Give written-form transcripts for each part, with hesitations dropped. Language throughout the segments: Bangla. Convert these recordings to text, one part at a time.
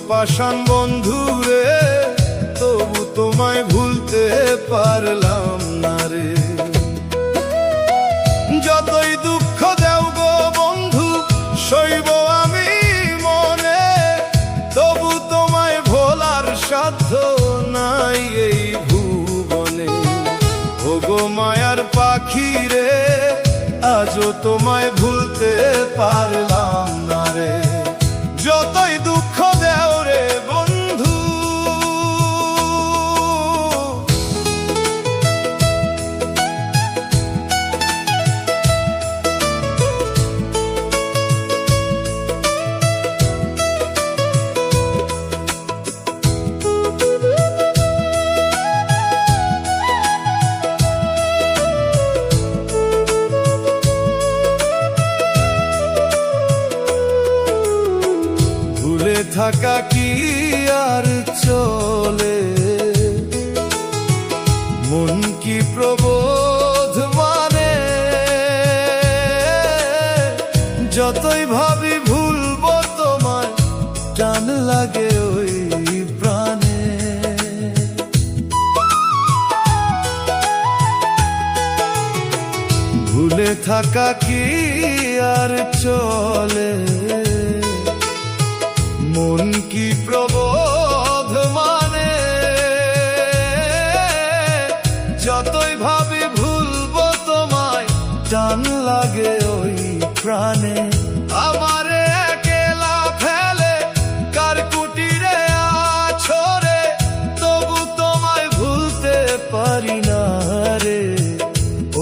পাষাণ বন্ধু রে, তবু তোমায় ভুলতে পারলাম না রে। যতই দুঃখ দেও গো বন্ধু সইব আমি মনে, তবু তোমায় ভোলার সাধ্য নাই এই ভুবনে। ওগো মায়ার পাখি রে, আজও তোমায় ভুলতে পারলাম না রে। যতই দুঃখ দেও রে বন্ধু, থাকা কি আর চলে, মন কি প্রবোধ মানে। যতই ভাবি ভুলবো তোমায়, টান লাগে ওই প্রাণে। ভুলে থাকা কি আর চলে, মন কি প্রবোধ মানে। যতই ভাবি ভুলবো তোমায়, টান লাগে ওই প্রাণে। আমারে একলা ফেলে কার কুটিরে আছরে, তবু তোমায় ভুলতে পারি না রে।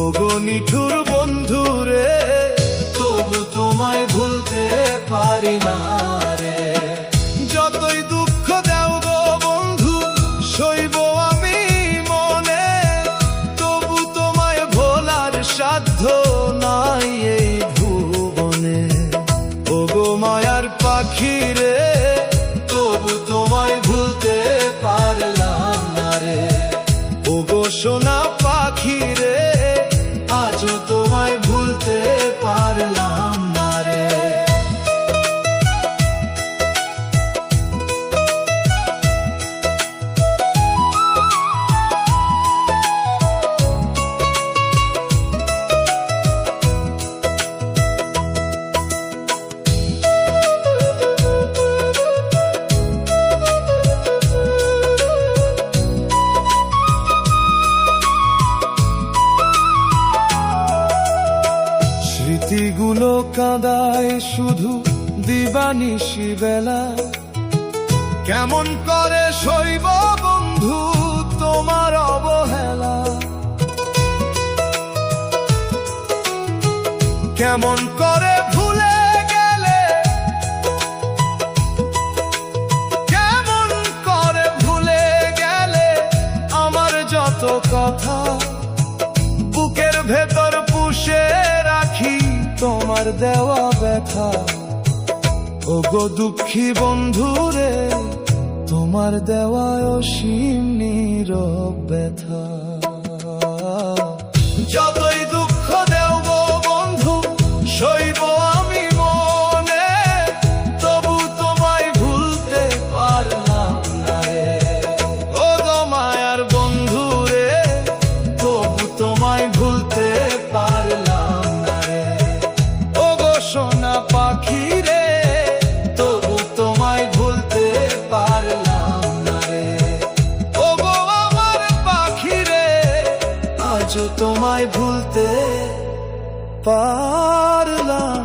ওগো নিঠুর বন্ধু রে, তবু তোমায় ভুলতে পারি না রে। যতই দুঃখ দেও গো বন্ধু সইব আমি মনে, তবু তোমায় ভোলার সাধ্য নাই এই ভুবনে। ওগো মায়ার পাখি রে, তবু তোমায় ভুলতে পারলাম না রে। ওগো সোনা পাখি রে, আজও তোমায় ভুলতে পারলাম না রে। স্মৃতিগুলো কাঁদায় শুধু দিবানিশি বেলা। কেমন করে সইব বন্ধু তোমার অবহেলা, কেমন করে ভুলে গেলে, কেমন করে ভুলে গেলে আমার যত কথা। বুকের ভেতর পুষে রাখি তোমার দেওয়া ব্যথা। ওগো দুঃখী বন্ধু রে, তোমার দেওয়া অসীম নীরব ব্যথা। যতই দুঃখ দেও গো বন্ধু সইব আমি মনে, তবু তোমায় ভুলতে পারলাম না রে। ওগো মায়ার বন্ধু রে, তবু তোমায় ভুলতে পারলাম না রে। ওগো সোনা পাখি রে, তবু তোমায় ভুলতে পারলাম না রে। ওগো আমার পাখি রে, আজও তোমায় ভুলতে পারলাম